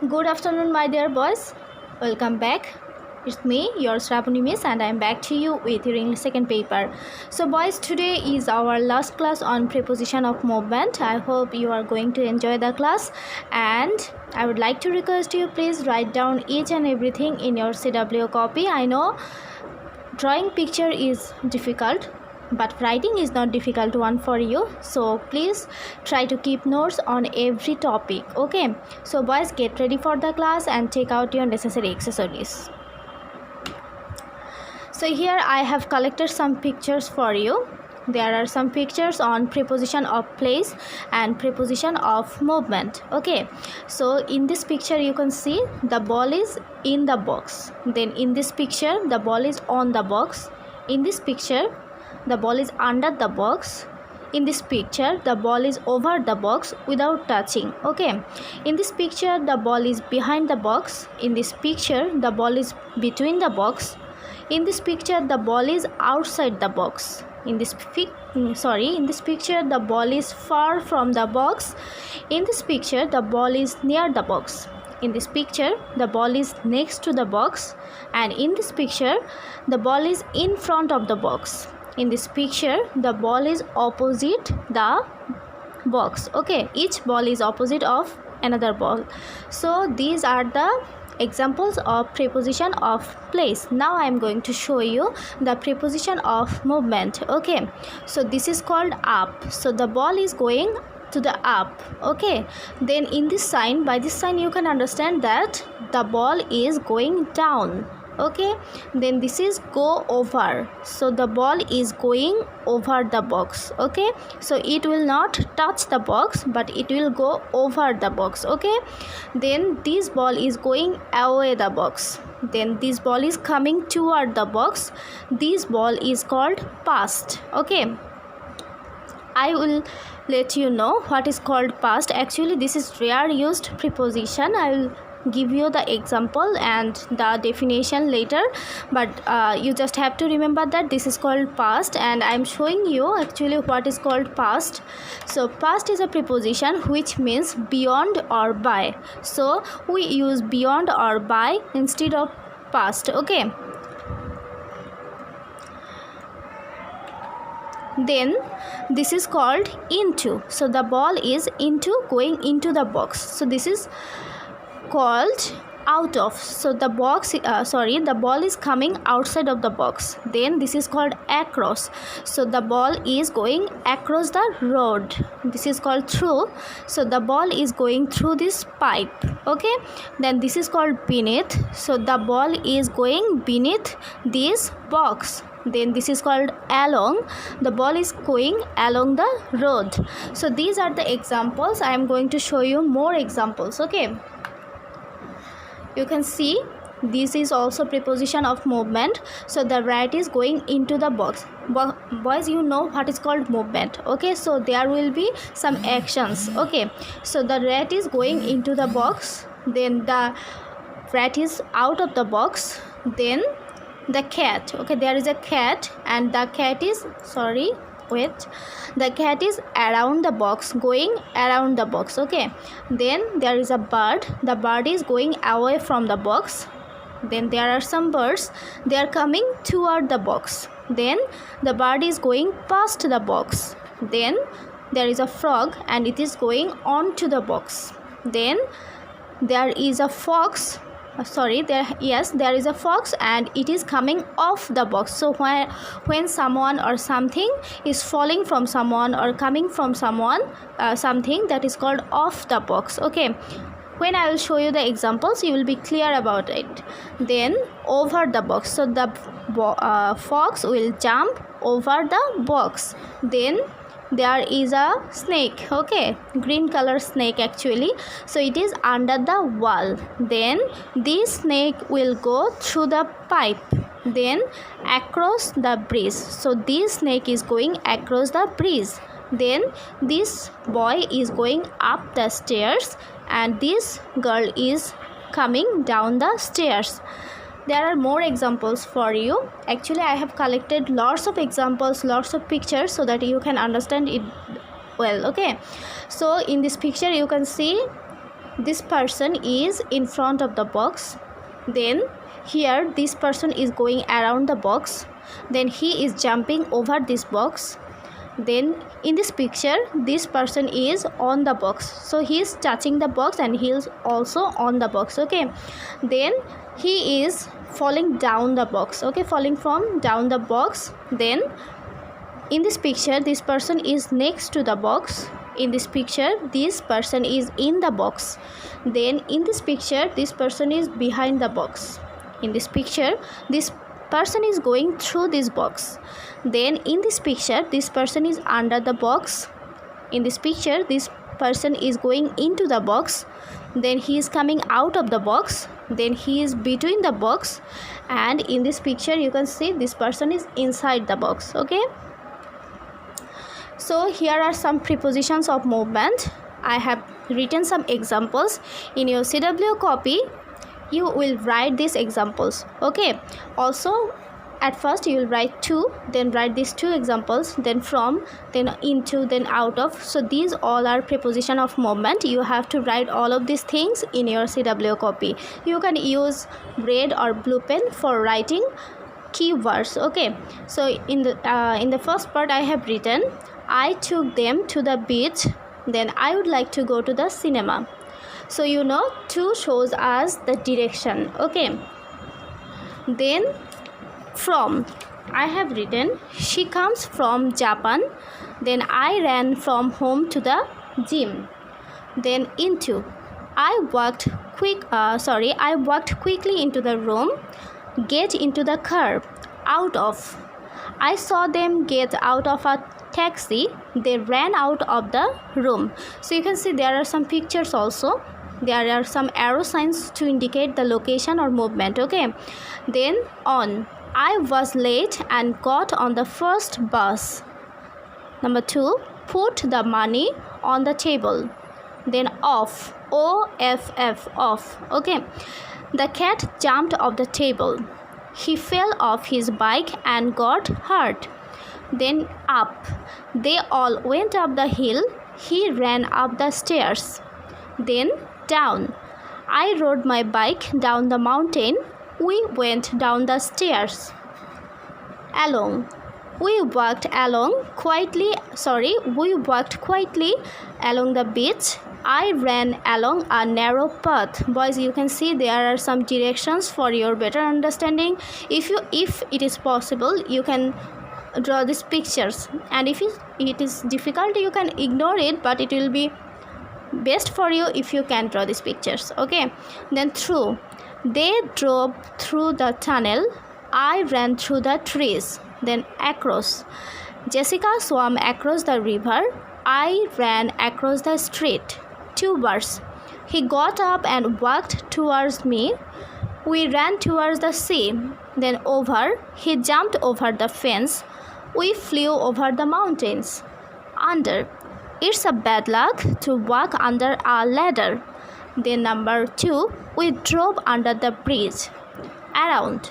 Good afternoon, my dear boys. Welcome back. It's me, your Shravani Miss, and I'm back to you with your English second paper. So, boys, today is our last class on preposition of movement. I hope you are going to enjoy the class, and I would like to request you please write down each and everything in your CW copy. I know drawing picture is difficult, but writing is not difficult one for you, so please try to keep notes on every topic. Okay, so boys, get ready for the class and take out your necessary accessories. So here I have collected some pictures for you. There are some pictures on preposition of place and preposition of movement. Okay, so in this picture you can see the ball is in the box. Then in this picture the ball is on the box. In this picture the ball is under the box. In this picture the ball is over the box without touching. Okay, in this picture the ball is behind the box. In this picture the ball is between the box. In this picture the ball is outside the box. In this picture the ball is far from the box. In this picture the ball is near the box. In this picture the ball is next to the box, and in this picture the ball is in front of the box. In this picture the ball is opposite the box. Okay, each ball is opposite of another ball. So these are the examples of preposition of place. Now I am going to show you the preposition of movement. Okay, so this is called up. So the ball is going to the up. Okay, then in this sign, by this sign you can understand that the ball is going down. Okay, then this is go over. So the ball is going over the box. Okay, so it will not touch the box, but it will go over the box. Okay, then this ball is going away the box. Then this ball is coming toward the box. This ball is called past. Okay, I will let you know what is called past. Actually this is rare used preposition. I will give you the example and the definition later, but you just have to remember that this is called past, and I am showing you actually what is called past. So past is a preposition which means beyond or by. So we use beyond or by instead of past. Okay, then this is called into. So the ball is going into the box. So this is called out of. So the the ball is coming outside of the box. Then this is called across. So the ball is going across the road. This is called through. So the ball is going through this pipe. Okay, then this is called beneath. So the ball is going beneath this box. Then this is called along. The ball is going along the road. So these are the examples. I am going to show you more examples. Okay, you can see this is also preposition of movement. So the rat is going into the box. Boys, you know what is called movement. Okay, so there will be some actions. Okay, so the rat is going into the box. Then the rat is out of the box. Then the cat. Okay, there is a cat, and the cat is the cat is around the box, going around the box. Okay, then there is a bird. The bird is going away from the box. Then there are some birds, they are coming toward the box. Then the bird is going past the box. Then there is a frog, and it is going on to the box. Then there is a fox. There is a fox, and it is coming off the box. So when someone or something is falling from someone or coming from someone, something that is called off the box. Okay, when I will show you the examples you will be clear about it. Then over the box. So the fox will jump over the box. Then there is a snake. Okay, green color snake actually. So it is under the wall. Then this snake will go through the pipe. Then across the bridge. So this snake is going across the bridge. Then this boy is going up the stairs, and this girl is coming down the stairs. There are more examples for you. Actually I have collected lots of examples, lots of pictures, so that you can understand it well. Okay, so in this picture you can see this person is in front of the box. Then here this person is going around the box. Then he is jumping over this box. Then in this picture this person is on the box, so he is touching the box and he is also on the box. Okay, then he is falling down the box. Okay, falling from down the box. Then in this picture this person is next to the box. In this picture this person is in the box. Then in this picture this person is behind the box. In this picture this person is going through this box. Then in this picture this person is under the box. In this picture this person is going into the box. Then he is coming out of the box. Then he is between the box, and in this picture you can see this person is inside the box. Okay, so here are some prepositions of movement. I have written some examples. In your CW copy you will write these examples. Okay, also at first you will write two, then write these two examples, then from, then into, then out of. So these all are preposition of movement. You have to write all of these things in your CW copy. You can use red or blue pen for writing keywords. Okay, so in the first part I have written, I took them to the beach. Then I would like to go to the cinema. So you know, to shows us the direction. Okay, then from, I have written, she comes from Japan. Then I ran from home to the gym. Then into, I walked quickly into the room. Get into the car. Out of, I saw them get out of a taxi. They ran out of the room. So you can see there are some pictures also. There are some arrow signs to indicate the location or movement. Okay, then on, I was late and got on the first bus. Number 2, put the money on the table. Then off, O-F-F, off. Okay, the cat jumped off the table. He fell off his bike and got hurt. Then up, they all went up the hill. He ran up the stairs. Then down, I rode my bike down the mountain. We went down the stairs. Along, we walked quietly along the beach. I ran along a narrow path. Boys, you can see there are some directions for your better understanding. If it is possible, you can draw these pictures, and if it is difficult you can ignore it, but it will be best for you if you can draw these pictures. Okay, then through, they drove through the tunnel. I ran through the trees. Then across, Jessica swam across the river. I ran across the street. 2 words, he got up and walked towards me. We ran towards the sea. Then over, he jumped over the fence. We flew over the mountains. Under, it's a bad luck to walk under a ladder. Then number 2, we drove under the bridge. Around,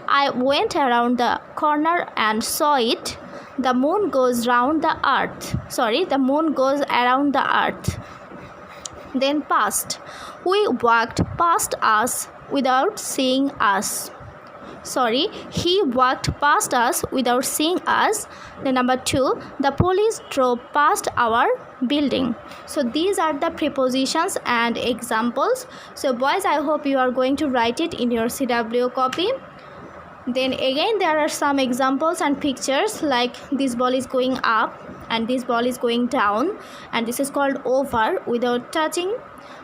I went around the corner and saw it. The moon goes around the earth. Then past, we walked past us without seeing us. He walked past us without seeing us. Then number 2, the police drove past our building. So these are the prepositions and examples. So boys, I hope you are going to write it in your CW copy. Then again there are some examples and pictures, like this ball is going up and this ball is going down, and this is called over without touching.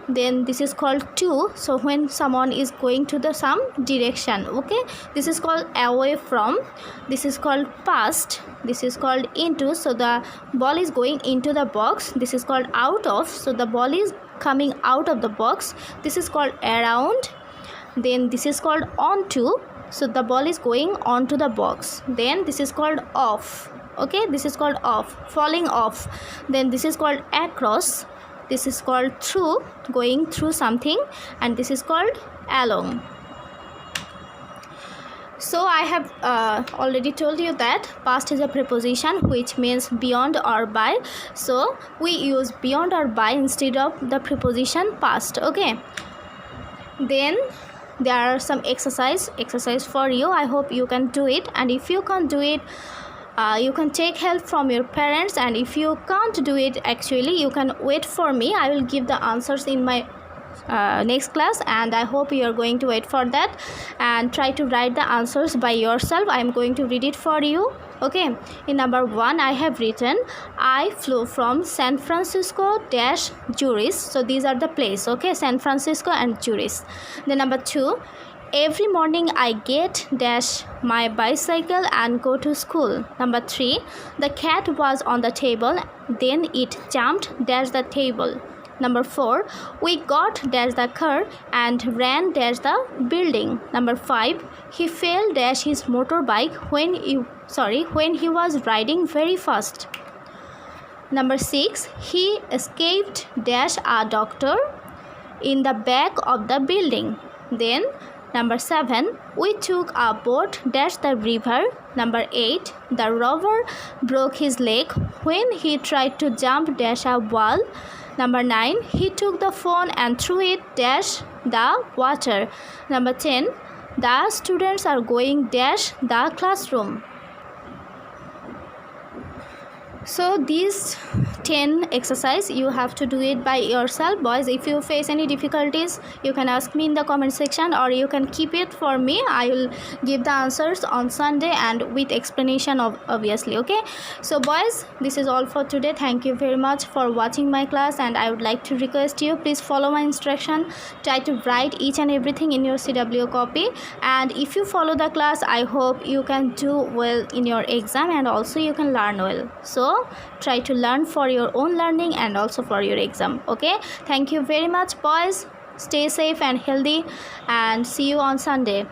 Then this is called to, so when someone is going to the some direction. Okay, this is called away from. This is called past. This is called into, so the ball is going into the box. This is called out of, so the ball is coming out of the box. This is called around. Then this is called onto, so the ball is going onto the box. Then this is called off. Okay, this is called off, falling off. Then this is called across. This is called through, going through something, and this is called along. So I have already told you that past is a preposition which means beyond or by. So we use beyond or by instead of the preposition past. Okay. Then there are some exercise for you. I hope you can do it, and if you can't do it, you can take help from your parents, and if you can't do it, actually you can wait for me. I will give the answers in my next class, and I hope you are going to wait for that and try to write the answers by yourself. I am going to read it for you. Okay, in number 1 I have written, I flew from San Francisco dash Zurich. So these are the place. Okay, San Francisco and Zurich. Then number 2, every morning I get dash my bicycle and go to school. Number 3, the cat was on the table, then it jumped dash the table. Number 4, we got dash the car and ran dash the building. Number 5, he fell dash his motorbike when he was riding very fast. Number 6, he escaped dash a doctor in the back of the building. Then number 7, we took a boat dash the river. Number 8, the robber broke his leg when he tried to jump dash a wall. Number 9, he took the phone and threw it dash the water. Number 10, the students are going dash the classroom. So these 10 exercise you have to do it by yourself, boys. If you face any difficulties, you can ask me in the comment section, or you can keep it for me. I will give the answers on Sunday and with explanation of obviously. Okay, so boys, this is all for today. Thank you very much for watching my class, and I would like to request you, please follow my instruction. Try to write each and everything in your CW copy, and if you follow the class, I hope you can do well in your exam, and also you can learn well. So try to learn for your own learning and also for your exam. Okay, thank you very much, boys. Stay safe and healthy, and see you on Sunday.